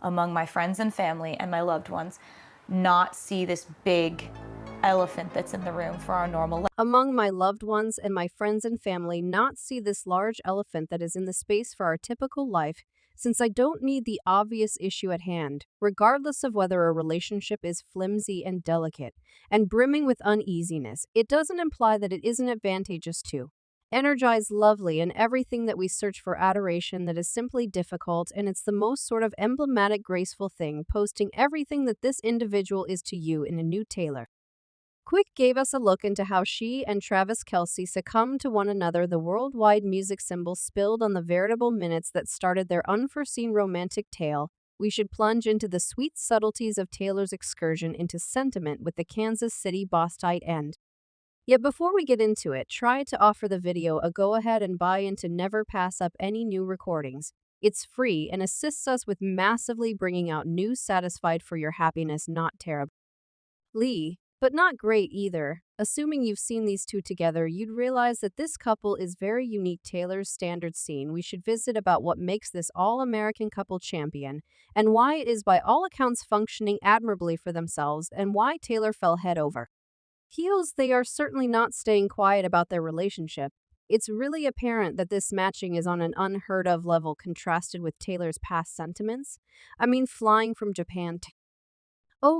among my friends and family and my loved ones, not see this big elephant that's in the room for our normal life. Among my loved ones and my friends and family, not see this large elephant that is in the space for our typical life, since I don't need the obvious issue at hand, regardless of whether a relationship is flimsy and delicate and brimming with uneasiness. It doesn't imply that it isn't advantageous to energize lovely and everything that we search for adoration that is simply difficult, and it's the most sort of emblematic graceful thing, posting everything that this individual is to you in a new Taylor. Quick gave us a look into how she and Travis Kelce succumbed to one another, the worldwide music symbol spilled on the veritable minutes that started their unforeseen romantic tale. We should plunge into the sweet subtleties of Taylor's excursion into sentiment with the Kansas City boss tight end. Yet before we get into it, try to offer the video a go-ahead and buy in to never pass up any new recordings. It's free and assists us with massively bringing out new satisfied for your happiness, not terrible. Lee, but not great either. Assuming you've seen these two together, you'd realize that this couple is very unique. Taylor's standard scene we should visit about what makes this all-American couple champion, and why it is by all accounts functioning admirably for themselves, and why Taylor fell head over heels. They are certainly not staying quiet about their relationship. It's really apparent that this matching is on an unheard of level contrasted with Taylor's past sentiments. I mean, flying from Japan to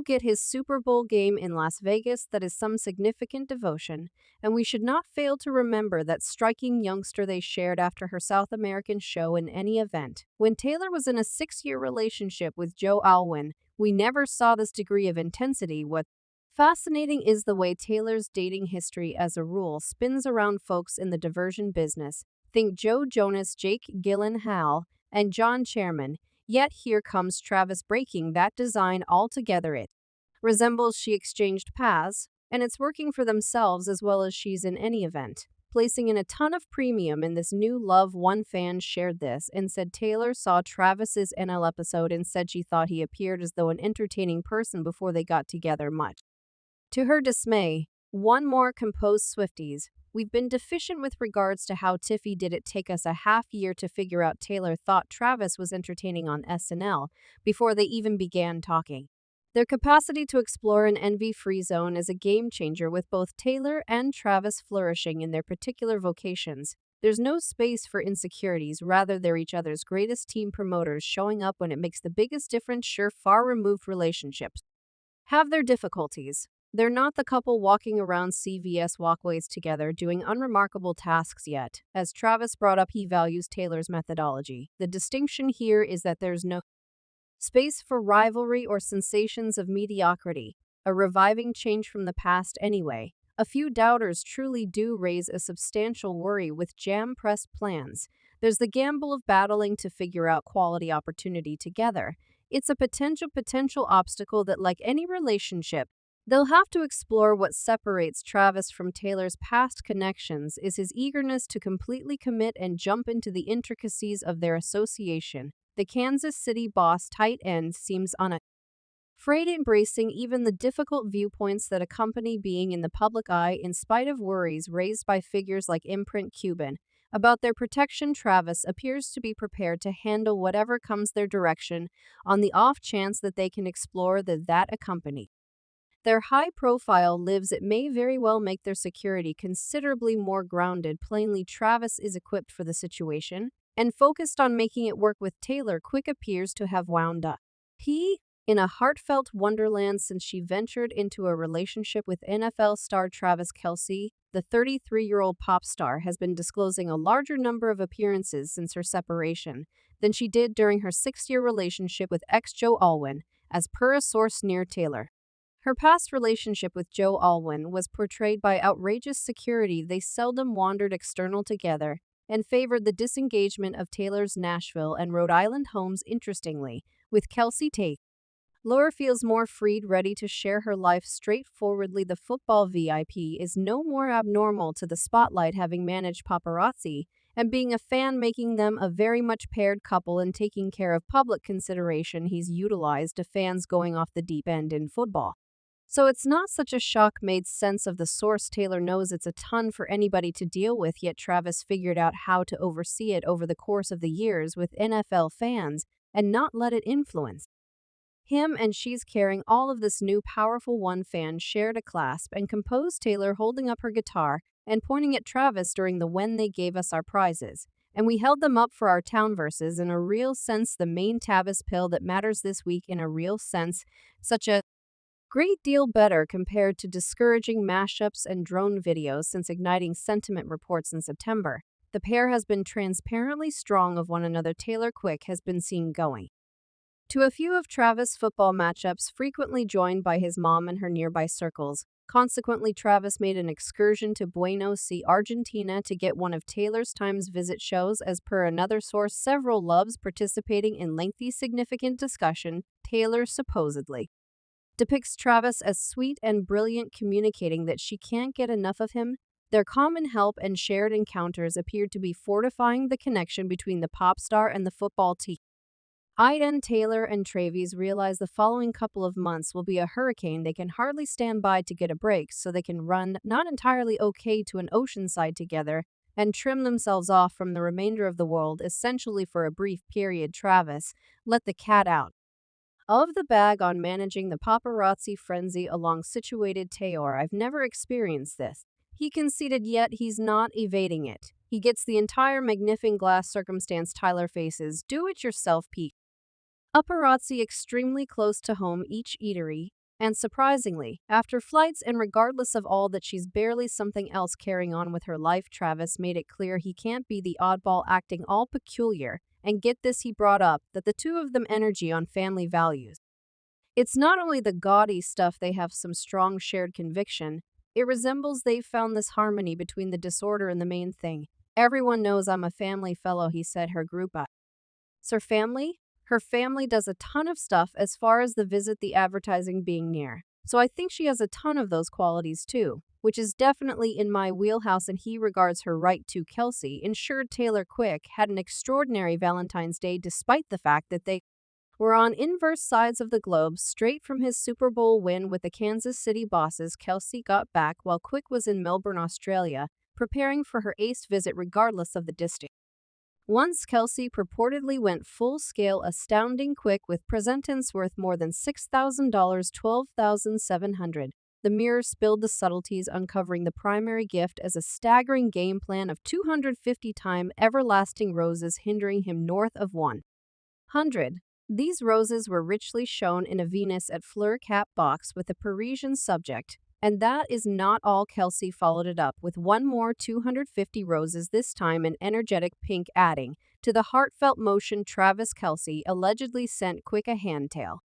get his Super Bowl game in Las Vegas, that is some significant devotion, and we should not fail to remember that striking youngster they shared after her South American show. In any event, when Taylor was in a 6-year relationship with Joe Alwyn, we never saw this degree of intensity. What fascinating is the way Taylor's dating history as a rule spins around folks in the diversion business. Think Joe Jonas, Jake Gyllenhaal, and John Chairman. Yet here comes Travis breaking that design altogether. It resembles she exchanged paths, and it's working for themselves as well as she's in any event, placing in a ton of premium in this new love. One fan shared this and said Taylor saw Travis's NL episode and said she thought he appeared as though an entertaining person before they got together, much to her dismay. One more composed Swifties. We've been deficient with regards to how Tiffy did it take us a half year to figure out Taylor thought Travis was entertaining on SNL before they even began talking. Their capacity to explore an envy-free zone is a game changer, with both Taylor and Travis flourishing in their particular vocations. There's no space for insecurities, rather they're each other's greatest team promoters, showing up when it makes the biggest difference. Sure, far-removed relationships have their difficulties. They're not the couple walking around CVS walkways together doing unremarkable tasks yet. As Travis brought up, he values Taylor's methodology. The distinction here is that there's no space for rivalry or sensations of mediocrity, a reviving change from the past anyway. A few doubters truly do raise a substantial worry with jam-pressed plans. There's the gamble of battling to figure out quality opportunity together. It's a potential obstacle that, like any relationship, they'll have to explore. What separates Travis from Taylor's past connections is his eagerness to completely commit and jump into the intricacies of their association. The Kansas City boss tight end seems unafraid, embracing even the difficult viewpoints that accompany being in the public eye, in spite of worries raised by figures like Imprint Cuban about their protection. Travis appears to be prepared to handle whatever comes their direction on the off chance that they can explore that accompany their high-profile lives. It may very well make their security considerably more grounded. Plainly, Travis is equipped for the situation and focused on making it work with Taylor. Quick appears to have wound up in a heartfelt wonderland since she ventured into a relationship with NFL star Travis Kelce. The 33-year-old pop star has been disclosing a larger number of appearances since her separation than she did during her 6-year relationship with ex-Joe Alwyn, as per a source near Taylor. Her past relationship with Joe Alwyn was portrayed by outrageous security. They seldom wandered external together and favored the disengagement of Taylor's Nashville and Rhode Island homes. Interestingly, with Kelce, Laura feels more freed, ready to share her life straightforwardly. The football VIP is no more abnormal to the spotlight, having managed paparazzi and being a fan, making them a very much paired couple and taking care of public consideration. He's utilized to fans going off the deep end in football. So it's not such a shock. Made sense of the source. Taylor knows it's a ton for anybody to deal with, yet Travis figured out how to oversee it over the course of the years with NFL fans and not let it influence him. And she's carrying all of this new powerful. One fan shared a clasp and composed Taylor holding up her guitar and pointing at Travis during the "when they gave us our prizes. And we held them up for our town verses in a real sense, the main Tavis pill that matters this week in a real sense, such a great deal better compared to discouraging mashups and drone videos since igniting sentiment reports in September. The pair has been transparently strong of one another. Taylor Quick has been seen going to a few of Travis' football matchups, frequently joined by his mom and her nearby circles. Consequently, Travis made an excursion to Buenos Aires, Argentina to get one of Taylor's Times visit shows. As per another source, several loves participating in lengthy, significant discussion. Taylor supposedly depicts Travis as sweet and brilliant, communicating that she can't get enough of him. Their common help and shared encounters appeared to be fortifying the connection between the pop star and the football team. Iden, Taylor, and Travis realize the following couple of months will be a hurricane. They can hardly stand by to get a break, so they can run, not entirely okay, to an oceanside together and trim themselves off from the remainder of the world, essentially for a brief period. Travis let the cat out of the bag on managing the paparazzi frenzy along situated Taylor. I've never experienced this, he conceded, yet he's not evading it. He gets the entire magnifying glass circumstance. Tyler faces do-it-yourself peak paparazzi extremely close to home, each eatery, and surprisingly, after flights and regardless of all that she's barely something else carrying on with her life. Travis made it clear he can't be the oddball acting all peculiar, and get this, he brought up that the two of them energy on family values. It's not only the gaudy stuff, they have some strong shared conviction. It resembles they've found this harmony between the disorder and the main thing. Everyone knows I'm a family fellow, he said. Her group Sir family? Her family does a ton of stuff as far as the visit, the advertising being near. So I think she has a ton of those qualities too, which is definitely in my wheelhouse. And he regards her right to Kelce. Ensured Taylor Quick had an extraordinary Valentine's Day despite the fact that they were on inverse sides of the globe. Straight from his Super Bowl win with the Kansas City Bosses, Kelce got back while Quick was in Melbourne, Australia, preparing for her ace visit regardless of the distance. Once Kelce purportedly went full-scale, astounding Quick with presents worth more than $6,000, $12,700. The Mirror spilled the subtleties, uncovering the primary gift as a staggering game plan of 250-time everlasting roses hindering him north of 100. These roses were richly shown in a Venus at Fleur cap box with a Parisian subject. And that is not all. Kelce followed it up with one more 250 roses, this time an energetic pink, adding to the heartfelt motion. Travis Kelce allegedly sent Quick a handtail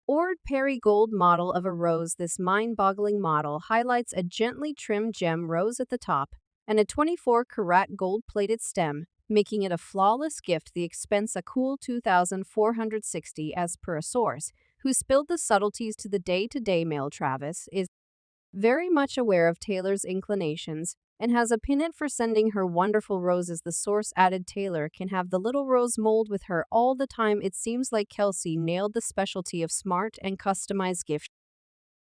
or Gold model of a rose. This mind-boggling model highlights a gently trimmed gem rose at the top and a 24-karat gold-plated stem, making it a flawless gift. The expense a cool $2,460 as per a source who spilled the subtleties to the day-to-day mail. Travis is very much aware of Taylor's inclinations and has a penchant for sending her wonderful roses. The source added Taylor can have the little rose mold with her all the time. It seems like Kelce nailed the specialty of smart and customized gift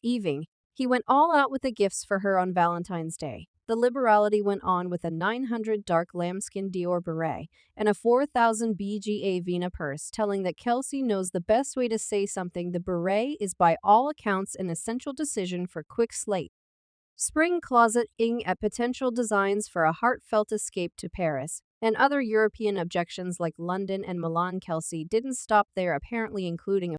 giving. He went all out with the gifts for her on Valentine's Day. The liberality went on with a $900 dark lambskin Dior beret and a $4,000 BGA Vina purse, telling that Kelce knows the best way to say something. The beret is by all accounts an essential decision for Quick slate. Spring closet ing at potential designs for a heartfelt escape to Paris and other European objections like London and Milan. Kelce didn't stop there, apparently including a